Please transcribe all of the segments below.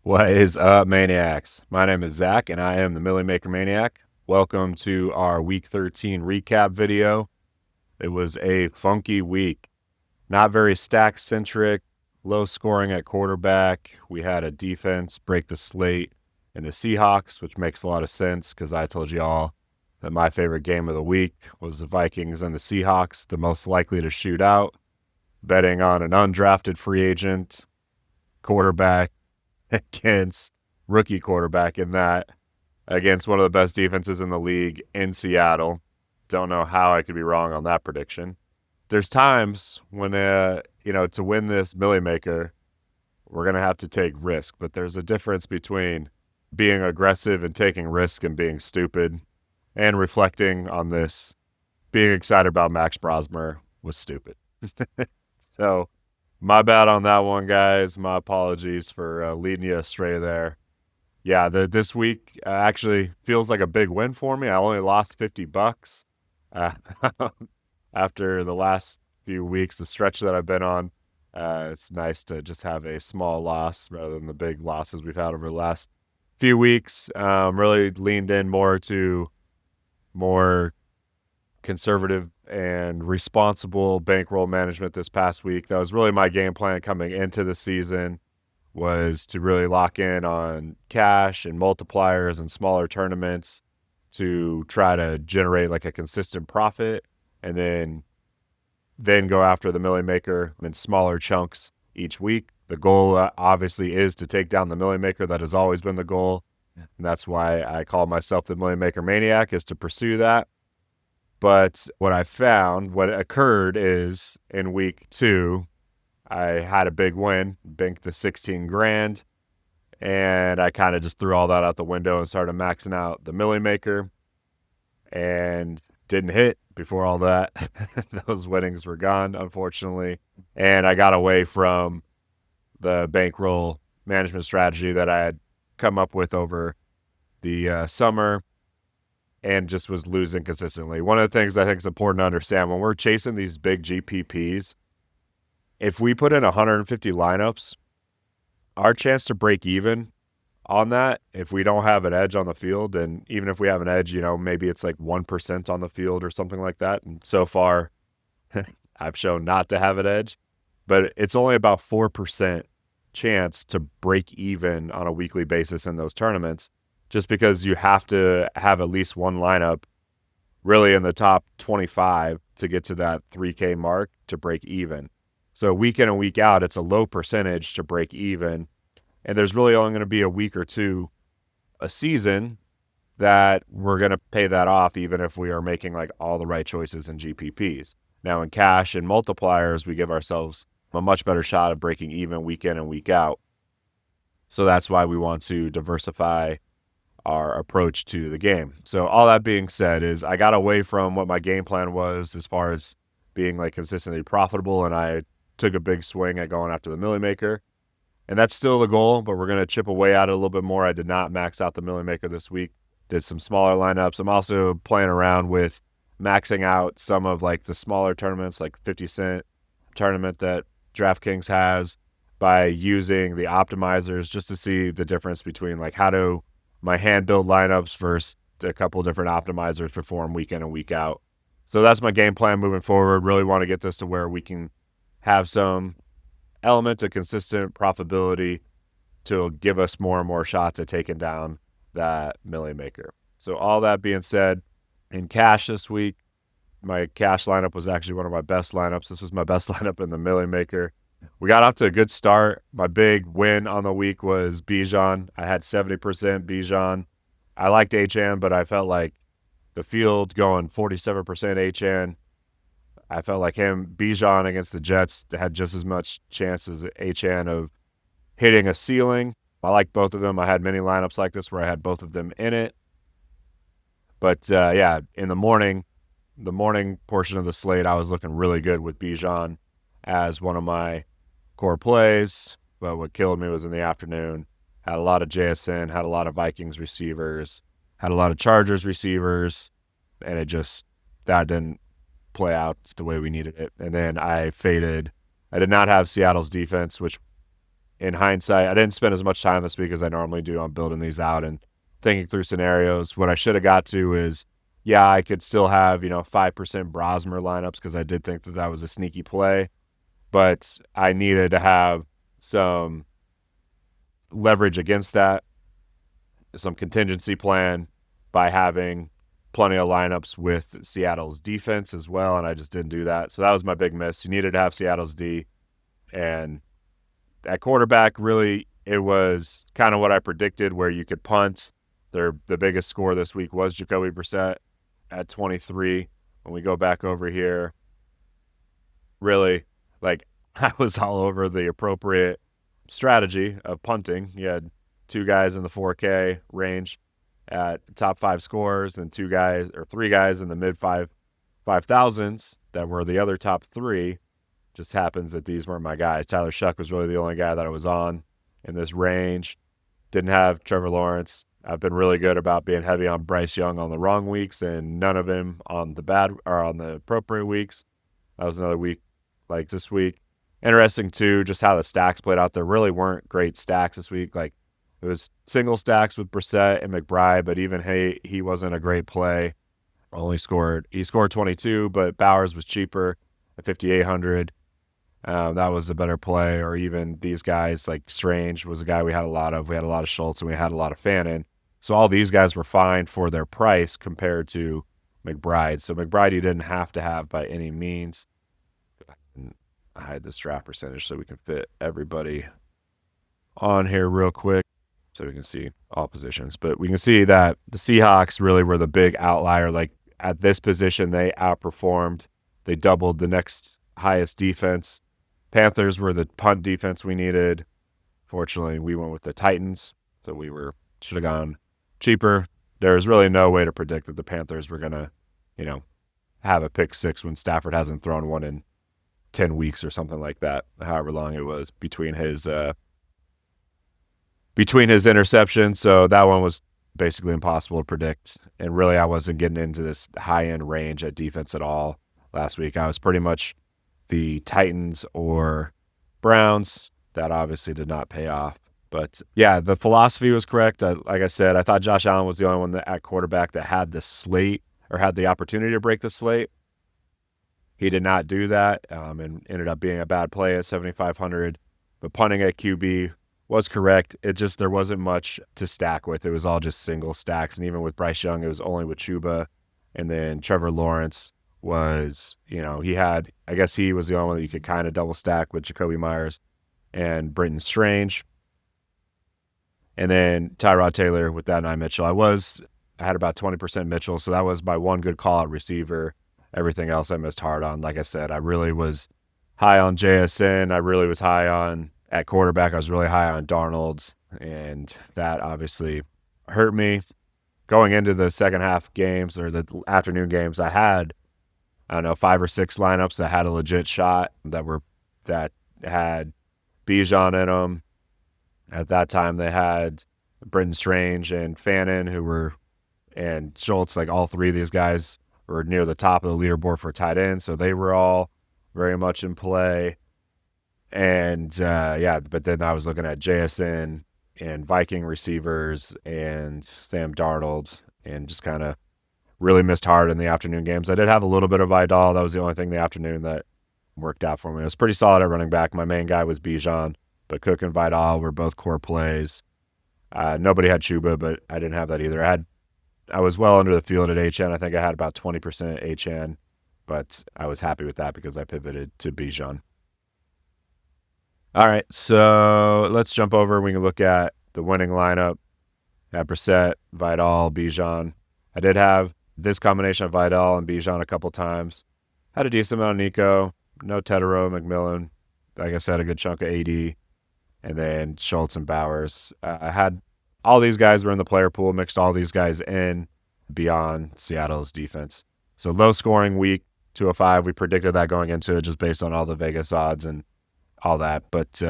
What is up, Maniacs? My name is Zach, and I am the Milly Maker Maniac. Welcome to our Week 13 recap video. It was a funky week. Not very stack-centric, low scoring at quarterback. We had a defense break the slate in the Seahawks, which makes a lot of sense because I told you all that my favorite game of the week was the Vikings and the Seahawks, the most likely to shoot out, betting on an undrafted free agent quarterback against rookie quarterback in that against one of the best defenses in the league in Seattle. Don't know how I could be wrong on that prediction. There's times when, to win this Milly Maker, we're going to have to take risk, but there's a difference between being aggressive and taking risk and being stupid. And reflecting on this, being excited about Max Brosmer was stupid. So, my bad on that one, guys. My apologies for leading you astray there. Yeah, this week actually feels like a big win for me. I only lost $50 uh, after the last few weeks, the stretch that I've been on. It's nice to just have a small loss rather than the big losses we've had over the last few weeks. Really leaned in more to more conservative and responsible bankroll management this past week. That was really my game plan coming into the season, was to really lock in on cash and multipliers and smaller tournaments to try to generate like a consistent profit, and then go after the Milly Maker in smaller chunks each week. The goal obviously is to take down the Milly Maker. That has always been the goal. And that's why I call myself the Milly Maker Maniac, is to pursue that. But what I found, what occurred is in week 2, I had a big win, banked the 16 grand, and I kind of just threw all that out the window and started maxing out the Milly Maker, and didn't hit before all that. Those winnings were gone, unfortunately, and I got away from the bankroll management strategy that I had come up with over the summer, and just was losing consistently. One of the things I think is important to understand when we're chasing these big GPPs, if we put in 150 lineups, our chance to break even on that, if we don't have an edge on the field, and even if we have an edge, maybe it's like 1% on the field or something like that. And so far, I've shown not to have an edge, but it's only about 4% chance to break even on a weekly basis in those tournaments, just because you have to have at least one lineup really in the top 25 to get to that 3K mark to break even. So week in and week out, it's a low percentage to break even. And there's really only going to be a week or two a season that we're going to pay that off, even if we are making like all the right choices in GPPs. Now in cash and multipliers, we give ourselves a much better shot of breaking even week in and week out. So that's why we want to diversify our approach to the game. So all that being said is I got away from what my game plan was as far as being like consistently profitable, and I took a big swing at going after the Milly Maker. And that's still the goal, but we're going to chip away at it a little bit more. I did not max out the Milly Maker this week. Did some smaller lineups. I'm also playing around with maxing out some of like the smaller tournaments, like 50 cent tournament that DraftKings has, by using the optimizers just to see the difference between like how do my hand-built lineups versus a couple different optimizers perform week in and week out. So that's my game plan moving forward. Really want to get this to where we can have some element of consistent profitability to give us more and more shots at taking down that Milly Maker. So all that being said, in cash this week, my cash lineup was actually one of my best lineups. This was my best lineup in the Milly Maker. We got off to a good start. My big win on the week was Bijan. I had 70% Bijan. I liked HN, but I felt like the field going 47% HN. I felt like Bijan against the Jets had just as much chance as HN of hitting a ceiling. I like both of them. I had many lineups like this where I had both of them in it. But in the morning portion of the slate, I was looking really good with Bijan as one of my core plays. But what killed me was in the afternoon. Had a lot of JSN, had a lot of Vikings receivers, had a lot of Chargers receivers, and that didn't play out the way we needed it. And then I faded. I did not have Seattle's defense, which in hindsight, I didn't spend as much time this week as I normally do on building these out and thinking through scenarios. What I should have got to is, yeah, I could still have, 5% Brosmer lineups because I did think that that was a sneaky play, but I needed to have some leverage against that, some contingency plan by having plenty of lineups with Seattle's defense as well, and I just didn't do that. So that was my big miss. You needed to have Seattle's D, and at quarterback, really, it was kind of what I predicted, where you could punt. The biggest score this week was Jacoby Brissett at 23. When we go back over here, really, like, I was all over the appropriate strategy of punting. You had two guys in the 4K range at top 5 scores, and three guys in the mid 5,000s that were the other top 3. Just happens that these weren't my guys. Tyler Shuck was really the only guy that I was on in this range. Didn't have Trevor Lawrence. I've been really good about being heavy on Bryce Young on the wrong weeks and none of him on the appropriate weeks. That was another week like this week. Interesting too, just how the stacks played out. There really weren't great stacks this week. Like, it was single stacks with Brissett and McBride, but even he wasn't a great play. He scored 22, but Bowers was cheaper at 5,800. That was a better play. Or even these guys, like Strange was a guy we had a lot of. We had a lot of Schultz and we had a lot of Fannin. So all these guys were fine for their price compared to McBride. So McBride you didn't have to have by any means. I hide this draft percentage so we can fit everybody on here real quick so we can see all positions. But we can see that the Seahawks really were the big outlier. Like, at this position, they outperformed. They doubled the next highest defense. Panthers were the punt defense we needed. Fortunately, we went with the Titans, so should have gone cheaper. There's really no way to predict that the Panthers were going to, have a pick 6 when Stafford hasn't thrown one in 10 weeks or something like that, however long it was between his interceptions. So that one was basically impossible to predict. And really, I wasn't getting into this high-end range at defense at all last week. I was pretty much the Titans or Browns. That obviously did not pay off. But yeah, the philosophy was correct. Like I said, I thought Josh Allen was the only one at quarterback that had the slate or had the opportunity to break the slate. He did not do that and ended up being a bad play at 7,500. But punting at QB was correct. It just, there wasn't much to stack with. It was all just single stacks. And even with Bryce Young, it was only with Chuba. And then Trevor Lawrence was, he was the only one that you could kind of double stack with Jacoby Myers and Britton Strange. And then Tyrod Taylor with that 9 Mitchell. I had about 20% Mitchell, so that was my one good call-out receiver. Everything else I missed hard on. Like I said, I really was high on JSN. I really was high on, at quarterback, I was really high on Darnold, and that obviously hurt me. Going into the second half games or the afternoon games, I had, 5 or 6 lineups that had a legit shot that had Bijan in them. At that time, they had Britton Strange and Fannin, and Schultz. Like, all 3 of these guys were near the top of the leaderboard for tight end, so they were all very much in play. And but then I was looking at JSN and Viking receivers and Sam Darnold, and just kind of really missed hard in the afternoon games. I did have a little bit of Vidal. That was the only thing in the afternoon that worked out for me. It was pretty solid at running back. My main guy was Bijan, but Cook and Vidal were both core plays. Nobody had Chuba, but I didn't have that either. I was well under the field at HN. I think I had about 20% HN, but I was happy with that because I pivoted to Bijan. All right, so let's jump over. We can look at the winning lineup. At Brissett, Vidal, Bijan. I did have this combination of Vidal and Bijan a couple times. Had a decent amount of Nico. No Tedero, McMillan. Like I said, a good chunk of AD. And then Schultz and Bowers. I had all these guys were in the player pool, mixed all these guys in beyond Seattle's defense. So low scoring week, 205. We predicted that going into it just based on all the Vegas odds and all that. But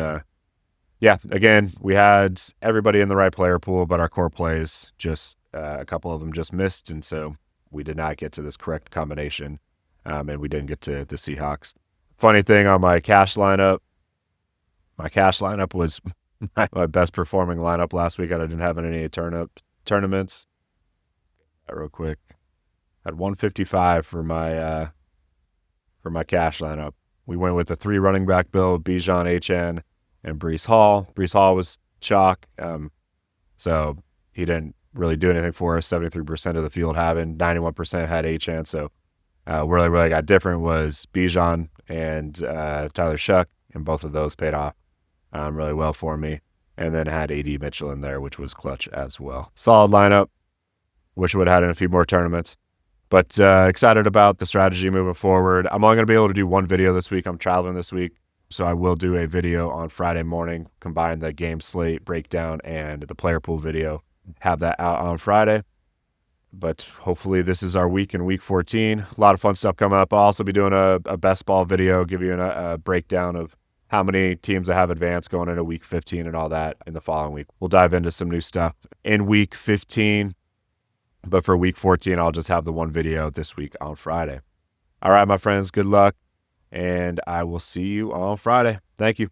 again, we had everybody in the right player pool, but our core plays, just a couple of them just missed. And so we did not get to this correct combination. And we didn't get to the Seahawks. Funny thing on my cash lineup was my best performing lineup last week. I didn't have any tournaments. Real quick, had 155 for my cash lineup. We went with the 3 running back build: Bijan, HN, and Breece Hall. Breece Hall was chalk, so he didn't really do anything for us. 73% of the field having, 91% had HN. So where I really got different was Bijan and Tyler Shuck, and both of those paid off really well for me. And then had AD Mitchell in there, which was clutch as well. Solid lineup. Wish I would have had in a few more tournaments. But excited about the strategy moving forward. I'm only going to be able to do one video this week. I'm traveling this week, so I will do a video on Friday morning, combine the game slate breakdown and the player pool video. Have that out on Friday. But hopefully this is our week in week 14. A lot of fun stuff coming up. I'll also be doing a best ball video, give you a breakdown of how many teams I have advanced going into week 15 and all that in the following week. We'll dive into some new stuff in week 15. But for week 14, I'll just have the one video this week on Friday. All right, my friends, good luck, and I will see you on Friday. Thank you.